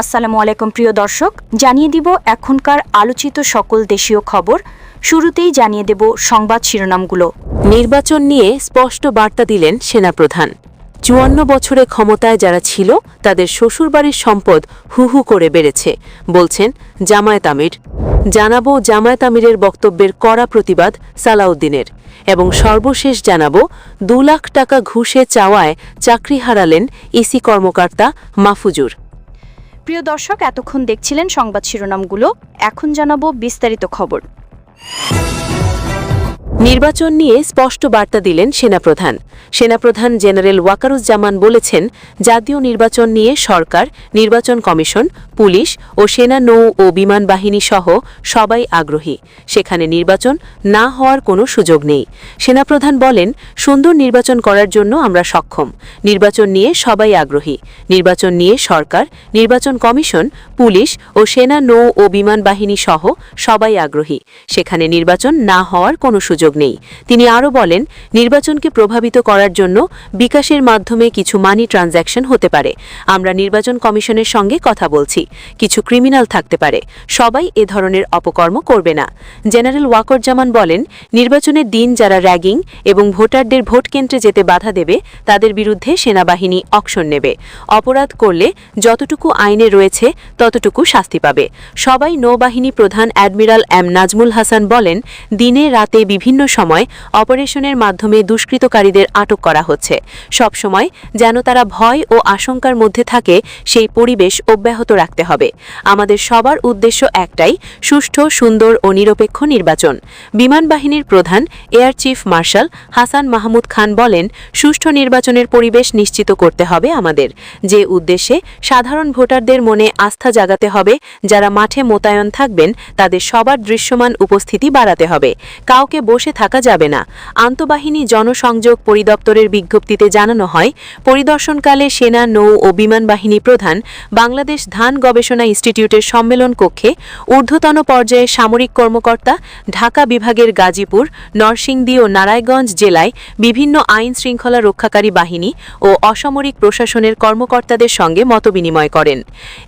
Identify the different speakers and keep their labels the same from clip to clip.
Speaker 1: আসসালামু আলাইকুম প্রিয় দর্শক, জানিয়ে দিব এখনকার আলোচিত সকল দেশীয় খবর। শুরুতেই জানিয়ে দেব সংবাদ শিরোনামগুলো।
Speaker 2: নির্বাচন নিয়ে স্পষ্ট বার্তা দিলেন সেনাপ্রধান। ৫৪ বছরে ক্ষমতায় যারা ছিল তাদের শ্বশুরবাড়ির সম্পদ হু হু করে বেড়েছে, বলছেন জামায়াত আমির। জানাবো জামায়াত আমিরের বক্তব্যের কড়া প্রতিবাদ সালাউদ্দিনের, এবং সর্বশেষ জানাবো ২ লাখ টাকা ঘুষে চাওয়ায় চাকরি হারালেন ইসি কর্মকর্তা মাহফুজুর।
Speaker 1: প্রিয় দর্শক, এতক্ষণ দেখছিলেন সংবাদ শিরোনামগুলো, এখন জানাবো বিস্তারিত খবর।
Speaker 2: নির্বাচন নিয়ে স্পষ্ট বার্তা দিলেন সেনাপ্রধান। সেনাপ্রধান জেনারেল ওয়াকারুজ্জামান বলেছেন, জাতীয় নির্বাচন নিয়ে সরকার, নির্বাচন কমিশন, পুলিশ ও সেনা, নৌ ও বিমান বাহিনী সহ সবাই আগ্রহী। সেখানে নির্বাচন না হওয়ার কোনো সুযোগ নেই। সেনাপ্রধান বলেন, সুন্দর নির্বাচন করার জন্য আমরা সক্ষম। নির্বাচন নিয়ে সবাই আগ্রহী। নির্বাচন নিয়ে সরকার, নির্বাচন কমিশন, পুলিশ ও সেনা, নৌ ও বিমান বাহিনী সহ সবাই আগ্রহী। সেখানে নির্বাচন না হওয়ার কোনো সুযোগ নেই। তিনি আরও বলেন, নির্বাচনকে প্রভাবিত করার জন্য বিকাশের মাধ্যমে কিছু মানি ট্রানজ্যাকশন হতে পারে। আমরা নির্বাচন কমিশনের সঙ্গে কথা বলছি। কিছু ক্রিমিনাল থাকতে পারে। সবাই এ ধরনের অপকর্ম করবে না। জেনারেল ওয়াকরুজ্জামান বলেন, নির্বাচনের দিন যারা র্যাগিং এবং ভোটারদের ভোট কেন্দ্রে যেতে বাধা দেবে তাদের বিরুদ্ধে সেনাবাহিনী অ্যাকশন নেবে। অপরাধ করলে যতটুকু আইনে রয়েছে ততটুকু শাস্তি পাবে। সবাই নৌবাহিনী প্রধান অ্যাডমিরাল এম নাজমুল হাসান বলেন, দিনে রাতে বিভিন্ন সময় অপারেশনের মাধ্যমে দুষ্কৃতকারীদের আটক করা হচ্ছে। সব সময় যেন তারা ভয় ও আশঙ্কার মধ্যে থাকে, সেই পরিবেশ অব্যাহত রাখতে হবে। আমাদের সবার উদ্দেশ্য একটাই, সুষ্ঠু, সুন্দর ও নিরপেক্ষ নির্বাচন। বিমান বাহিনীর প্রধান air chief marshal Hasan Mahmud Khan বলেন, সুষ্ঠু নির্বাচনের পরিবেশ নিশ্চিত করতে হবে আমাদের, যে উদ্দেশ্যে সাধারণ ভোটারদের মনে আস্থা জাগাতে হবে। যারা মাঠে মোতায়েন থাকবেন তাদের সবার দৃশ্যমান উপস্থিতি বাড়াতে হবে। কাউকে বসে থাকা যাবে না। আন্তঃবাহিনী জনসংযোগ পরিদপ্তরের বিজ্ঞপ্তিতে জানানো হয়, পরিদর্শনকালে সেনা, নৌ ও বিমান বাহিনী প্রধান বাংলাদেশ ধান গবেষণা ইনস্টিটিউটের সম্মেলন কক্ষে ঊর্ধ্বতন পর্যায়ে সামরিক কর্মকর্তা, ঢাকা বিভাগের গাজীপুর, নরসিংদী ও নারায়ণগঞ্জ জেলায় বিভিন্ন আইন শৃঙ্খলা রক্ষাকারী বাহিনী ও অসামরিক প্রশাসনের কর্মকর্তাদের সঙ্গে মতবিনিময় করেন।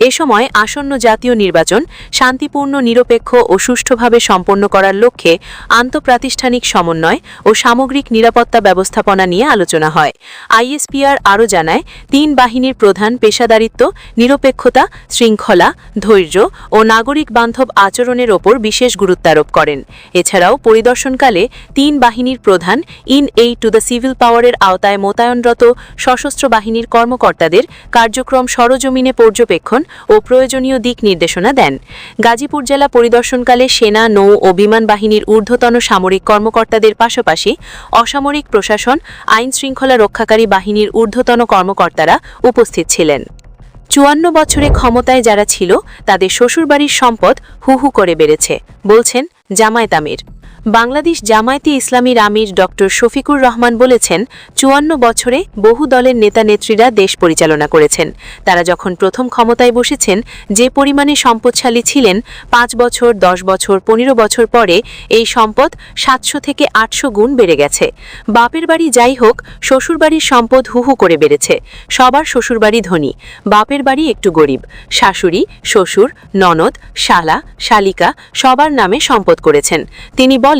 Speaker 2: এ সময় আসন্ন জাতীয় নির্বাচন শান্তিপূর্ণ, নিরপেক্ষ ও সুষ্ঠুভাবে সম্পন্ন করার লক্ষ্যে আন্তঃপ্রাতিষ্ঠানিক সমন্বয় ও সামগ্রিক নিরাপত্তা ব্যবস্থাপনা নিয়ে আলোচনা হয়। আইএসপিআর আরও জানায়, ৩ বাহিনীর প্রধান পেশাদারিত্ব, নিরপেক্ষতা, শৃঙ্খলা, ধৈর্য ও নাগরিক বান্ধব আচরণের ওপর বিশেষ গুরুত্বারোপ করেন। এছাড়াও পরিদর্শনকালে ৩ বাহিনীর প্রধান এইড টু দ্য সিভিল পাওয়ারের আওতায় মোতায়েনরত সশস্ত্র বাহিনীর কর্মকর্তাদের কার্যক্রম সরজমিনে পর্যবেক্ষণ ও প্রয়োজনীয় দিক নির্দেশনা দেন। গাজীপুর জেলা পরিদর্শনকালে সেনা, নৌ ও বিমান বাহিনীর ঊর্ধ্বতন সামরিক কর্মকর্তাদের পাশাপাশি অসামরিক প্রশাসন, আইন শৃঙ্খলা রক্ষাকারী বাহিনীর ঊর্ধ্বতন কর্মকর্তারা উপস্থিত ছিলেন। ৫৪ বছরে ক্ষমতায় যারা ছিল তাদের শ্বশুরবাড়ির সম্পদ হু হু করে বেড়েছে, বলছেন জামায়াত আমির। বাংলাদেশ জামায়াতে ইসলামীর আমির ড শফিকুর রহমান বলেছেন, ৫৪ বছরে বহু দলের নেতা-নেত্রীরা দেশ পরিচালনা করেছেন। তারা যখন প্রথম ক্ষমতায় বসেছেন, যে পরিমাণে সম্পদশালী ছিলেন, ৫ বছর, ১০ বছর, ১৫ বছর পরে এই সম্পদ ৭০০ থেকে ৮০০ গুণ বেড়ে গেছে। বাপের বাড়ি যাই হোক, শ্বশুরবাড়ির সম্পদ হু হু করে বেড়েছে। সবার শ্বশুরবাড়ি ধনী, বাপের বাড়ি একটু গরিব। শাশুড়ি, শ্বশুর, ননদ, শালা, শালিকা সবার নামে সম্পদ করেছেন। তিনি বলেন,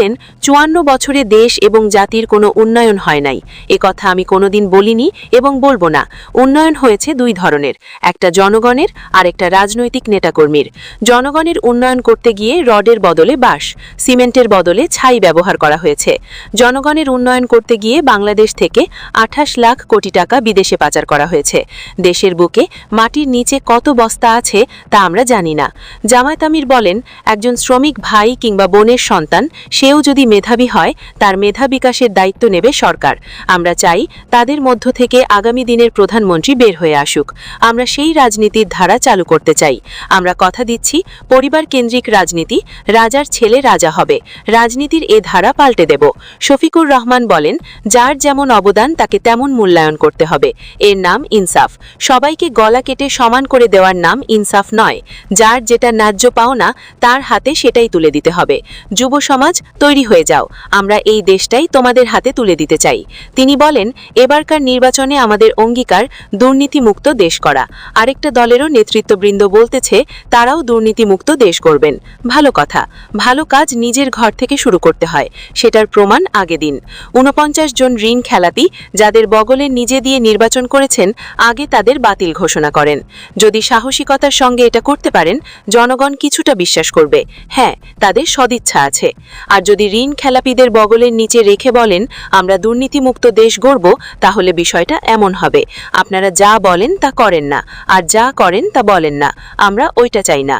Speaker 2: ৫৪ বছরে দেশ এবং জাতির কোনো উন্নয়ন হয় নাই। এ কথা আমি কোনোদিন বলিনি এবং বলবো না। উন্নয়ন হয়েছে ২ ধরনের, একটা জনগণের আর একটা রাজনৈতিক নেতাকর্মীর। জনগণের উন্নয়ন করতে গিয়ে রডের বদলে বাঁশ, সিমেন্টের বদলে ছাই ব্যবহার করা হয়েছে। জনগণের উন্নয়ন করতে গিয়ে বাংলাদেশ থেকে ২৮ লাখ কোটি টাকা বিদেশে পাচার করা হয়েছে। দেশের বুকে মাটির নিচে কত বস্তা আছে তা আমরা জানি না। জামায়াত আমির বলেন, একজন শ্রমিক ভাই কিংবা বোনের সন্তান, সেও যদি মেধাবী হয়, তার মেধা বিকাশের দায়িত্ব নেবে সরকার। আমরা চাই তাদের মধ্য থেকে আগামী দিনের প্রধানমন্ত্রী বের হয়ে আসুক। আমরা সেই রাজনীতির ধারা চালু করতে চাই। আমরা কথা দিচ্ছি, পরিবার কেন্দ্রিক রাজনীতি, রাজার ছেলে রাজা হবে। রাজনীতির এ ধারা পাল্টে দেব। শফিকুর রহমান বলেন, যার যেমন অবদান তাকে তেমন মূল্যায়ন করতে হবে। এর নাম ইনসাফ। সবাইকে গলা কেটে সমান করে দেওয়ার নাম ইনসাফ নয়। যার যেটা ন্যায্য পাওনা তার হাতে সেটাই তুলে দিতে হবে। হবে। যুব সমাজ তৈরি হয়ে যাও, আমরা এই দেশটাই তোমাদের হাতে তুলে দিতে চাই। তিনি বলেন, এবারকার নির্বাচনে আমাদের অঙ্গীকার দুর্নীতিমুক্ত দেশ করা। আরেকটা দলেরও নেতৃত্ববৃন্দ বলতেছে তারাও দুর্নীতিমুক্ত দেশ করবেন। ভালো কথা, ভালো কাজ নিজের ঘর থেকে শুরু করতে হয়, সেটার প্রমাণ আগে দিন। ৪৯ জন ঋণ খেলাপি যাদের বগলের নিজে দিয়ে নির্বাচন করেছেন, আগে তাদের বাতিল ঘোষণা করেন। যদি সাহসিকতার সঙ্গে এটা করতে পারেন, জনগণ কিছুটা বিশ্বাস করবে, হ্যাঁ, তাদের সদিচ্ছা আছে। আর যদি ঋণ খেলাপিদের বগলের নিচে রেখে বলেন আমরা দুর্নীতিমুক্ত দেশ গড়ব, তাহলে বিষয়টা এমন হবে, আপনারা যা বলেন তা করেন না, আর যা করেন তা বলেন না। আমরা ওইটা চাই না।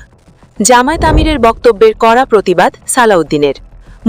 Speaker 2: জামায়াত আমিরের বক্তব্যের কড়া প্রতিবাদ সালাউদ্দিনের।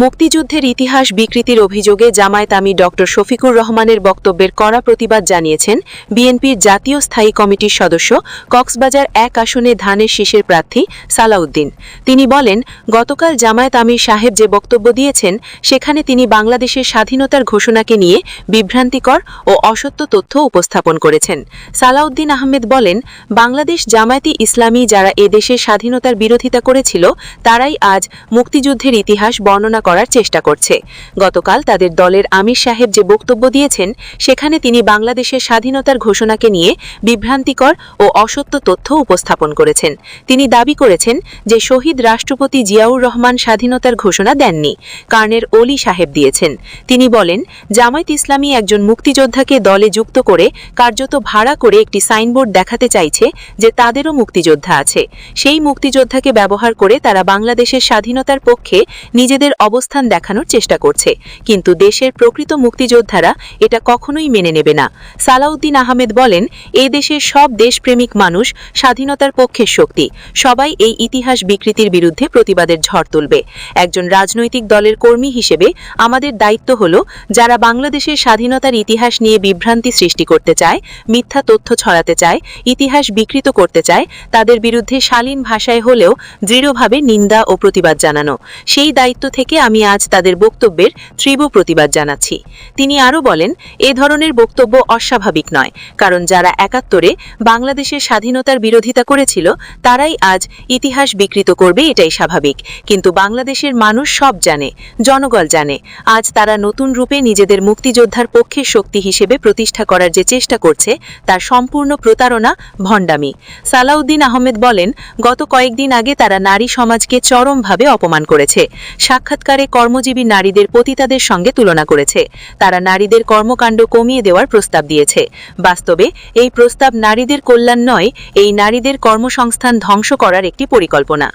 Speaker 2: মুক্তিযুদ্ধের ইতিহাস বিকৃতির অভিযোগে জামায়াত আমির ডক্টর শফিকুর রহমানের বক্তব্যের কড়া প্রতিবাদ জানিয়েছেন বিএনপির জাতীয় স্থায়ী কমিটির সদস্য, কক্সবাজার ১ আসনে ধানের শীষের প্রার্থী সালাউদ্দিন। তিনি বলেন, গতকাল জামায়াত আমির সাহেব যে বক্তব্য দিয়েছেন, সেখানে তিনি বাংলাদেশের স্বাধীনতার ঘোষণাকে নিয়ে বিভ্রান্তিকর ও অসত্য তথ্য উপস্থাপন করেছেন। সালাউদ্দিন আহমেদ বলেন, বাংলাদেশ জামায়াতি ইসলামী যারা এদেশের স্বাধীনতার বিরোধিতা করেছিল, তারাই আজ মুক্তিযুদ্ধের ইতিহাস বর্ণনা করার চেষ্টা করছে। গতকাল তাদের দলের আমির সাহেব যে বক্তব্য দিয়েছেন, সেখানে তিনি বাংলাদেশের স্বাধীনতার ঘোষণাকে নিয়ে বিভ্রান্তিকর ও অসত্য তথ্য উপস্থাপন করেছেন। তিনি দাবি করেছেন যে শহীদ রাষ্ট্রপতি জিয়াউর রহমান স্বাধীনতার ঘোষণা দেননি, কর্নেল অলি সাহেব দিয়েছেন। তিনি বলেন, জামায়াত ইসলামী একজন মুক্তিযোদ্ধাকে দলে যুক্ত করে কার্যত ভাড়া করে একটি সাইনবোর্ড দেখাতে চাইছে যে তাদেরও মুক্তিযোদ্ধা আছে। সেই মুক্তিযোদ্ধাকে ব্যবহার করে তারা বাংলাদেশের স্বাধীনতার পক্ষে নিজেদের অবস্থান দেখানোর চেষ্টা করছে, কিন্তু দেশের প্রকৃত মুক্তিযোদ্ধারা এটা কখনোই মেনে নেবে না। সালাউদ্দিন আহমেদ বলেন, এই দেশের সব দেশপ্রেমিক মানুষ স্বাধীনতার পক্ষের শক্তি, সবাই এই ইতিহাস বিকৃতির বিরুদ্ধে প্রতিবাদের ঝড় তুলবে। একজন রাজনৈতিক দলের কর্মী হিসেবে আমাদের দায়িত্ব হল, যারা বাংলাদেশের স্বাধীনতার ইতিহাস নিয়ে বিভ্রান্তি সৃষ্টি করতে চায়, মিথ্যা তথ্য ছড়াতে চায়, ইতিহাস বিকৃত করতে চায়, তাদের বিরুদ্ধে শালীন ভাষায় হলেও দৃঢ়ভাবে নিন্দা ও প্রতিবাদ জানানো। সেই দায়িত্ব থেকে আমি আজ তাদের বক্তব্যের তীব্র প্রতিবাদ জানাচ্ছি। তিনি আরও বলেন, এ ধরনের বক্তব্য অস্বাভাবিক নয়, কারণ যারা ৭১-এ বাংলাদেশের স্বাধীনতার বিরোধিতা করেছিল, তারাই আজ ইতিহাস বিকৃত করবে, এটাই স্বাভাবিক। কিন্তু বাংলাদেশের মানুষ সব জানে, জনগণ জানে, আজ তারা নতুন রূপে নিজেদের মুক্তিযোদ্ধার পক্ষের শক্তি হিসেবে প্রতিষ্ঠা করার যে চেষ্টা করছে, তার সম্পূর্ণ প্রতারণা, ভণ্ডামি। সালাউদ্দিন আহমেদ বলেন, গত কয়েকদিন আগে তারা নারী সমাজকে চরমভাবে অপমান করেছে। সাক্ষাৎকারে কর্মজীবী নারীদের পতিতাদের সঙ্গে তুলনা করেছে। তারা নারীদের কর্মকাণ্ড কমিয়ে দেওয়ার প্রস্তাব দিয়েছে। বাস্তবে এই প্রস্তাব নারীদের কল্যাণ নয়, এই নারীদের কর্মসংস্থান ধ্বংস করার একটি পরিকল্পনা।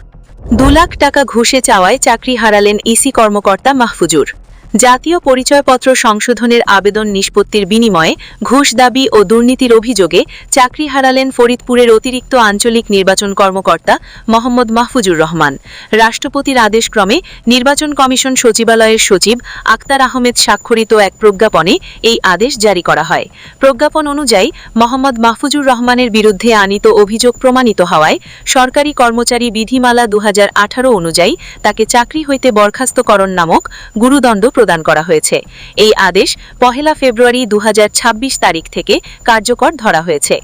Speaker 2: ২ লাখ টাকা ঘুষে চাওয়ায় চাকরি হারালেন ইসি কর্মকর্তা মাহফুজুর। জাতীয় পরিচয়পত্র সংশোধনের আবেদন নিষ্পত্তির বিনিময়ে ঘুষ দাবি ও দুর্নীতির অভিযোগে চাকরি হারালেন ফরিদপুরের অতিরিক্ত আঞ্চলিক নির্বাচন কর্মকর্তা মোহাম্মদ মাহফুজুর রহমান। রাষ্ট্রপতির আদেশক্রমে নির্বাচন কমিশন সচিবালয়ের সচিব আক্তার আহমেদ স্বাক্ষরিত এক প্রজ্ঞাপনে এই আদেশ জারি করা হয়। প্রজ্ঞাপন অনুযায়ী মোহাম্মদ মাহফুজুর রহমানের বিরুদ্ধে আনীত অভিযোগ প্রমাণিত হওয়ায় সরকারি কর্মচারী বিধিমালা ২০১৮ অনুযায়ী তাকে চাকরি হইতে বরখাস্তকরণ নামক গুরুদণ্ড প্রদান করা হয়েছে। এই আদেশ ১ ফেব্রুয়ারি ২০২৬ তারিখ থেকে কার্যকর ধরা হয়েছে।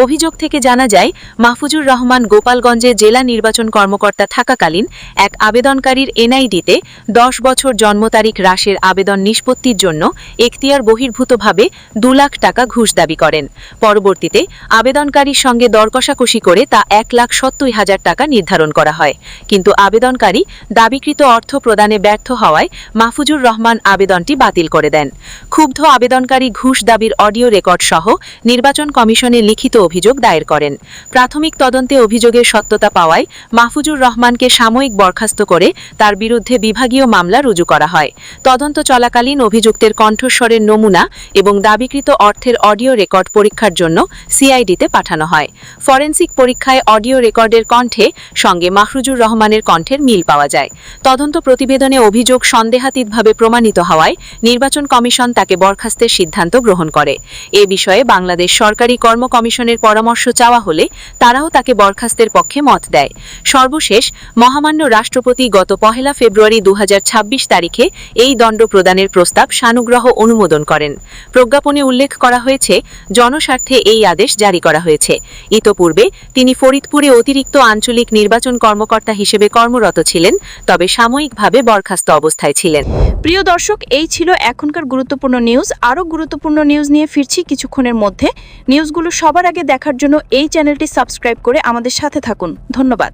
Speaker 2: অভিযোগ থেকে জানা যায়, মাহফুজুর রহমান গোপালগঞ্জে জেলা নির্বাচন কর্মকর্তা থাকাকালীন এক আবেদনকারীর এনআইডিতে ১০ বছর জন্ম তারিখ হ্রাসের আবেদন নিষ্পত্তির জন্য এখতিয়ার বহির্ভূতভাবে ২ লাখ টাকা ঘুষ দাবি করেন। পরবর্তীতে আবেদনকারীর সঙ্গে দরকষাকষি করে তা ১,৭০,০০০ টাকা নির্ধারণ করা হয়, কিন্তু আবেদনকারী দাবিকৃত অর্থ প্রদানে ব্যর্থ হওয়ায় মাহফুজুর রহমান আবেদনটি বাতিল করে দেন। ক্ষুব্ধ আবেদনকারী ঘুষ দাবির অডিও রেকর্ড সহ নির্বাচন কমিশনে লিখিত অভিযোগ দায়ের করেন। প্রাথমিক তদন্তে অভিযোগের সত্যতা পাওয়ায় মাহফুজুর রহমানকে সাময়িক বরখাস্ত করে তার বিরুদ্ধে বিভাগীয় মামলা রুজু করা হয়। তদন্ত চলাকালীন অভিযুক্তের কণ্ঠস্বরের নমুনা এবং দাবিকৃত অর্থের অডিও রেকর্ড পরীক্ষার জন্য সিআইডিতে পাঠানো হয়। ফরেনসিক পরীক্ষায় অডিও রেকর্ডের কণ্ঠে সঙ্গে মাহফুজুর রহমানের কণ্ঠের মিল পাওয়া যায়। তদন্ত প্রতিবেদনে অভিযোগ সন্দেহাতীতভাবে প্রমাণিত প্রমাণিত হওয়ায় নির্বাচন কমিশন তাকে বরখাস্তের সিদ্ধান্ত গ্রহণ করে। এ বিষয়ে বাংলাদেশ সরকারি কর্ম কমিশনের পরামর্শ চাওয়া হলে তারাও তাকে বরখাস্তের পক্ষে মত দেয়। সর্বশেষ মহামান্য রাষ্ট্রপতি গত 1 ফেব্রুয়ারি 2026 তারিখে এই দণ্ড প্রদানের প্রস্তাব সানুগ্রহ অনুমোদন করেন। প্রজ্ঞাপনে উল্লেখ করা হয়েছে, জনস্বার্থে এই আদেশ জারি করা হয়েছে। ইতোপূর্বে তিনি ফরিদপুরে অতিরিক্ত আঞ্চলিক নির্বাচন কর্মকর্তা হিসেবে কর্মরত ছিলেন, তবে সাময়িকভাবে বরখাস্ত অবস্থায় ছিলেন।
Speaker 1: প্রিয় দর্শক, এই ছিল এখনকার গুরুত্বপূর্ণ নিউজ। আরও গুরুত্বপূর্ণ নিউজ নিয়ে ফিরছি কিছুক্ষণের মধ্যে। নিউজগুলো সবার আগে দেখার জন্য এই চ্যানেলটি সাবস্ক্রাইব করে আমাদের সাথে থাকুন। ধন্যবাদ।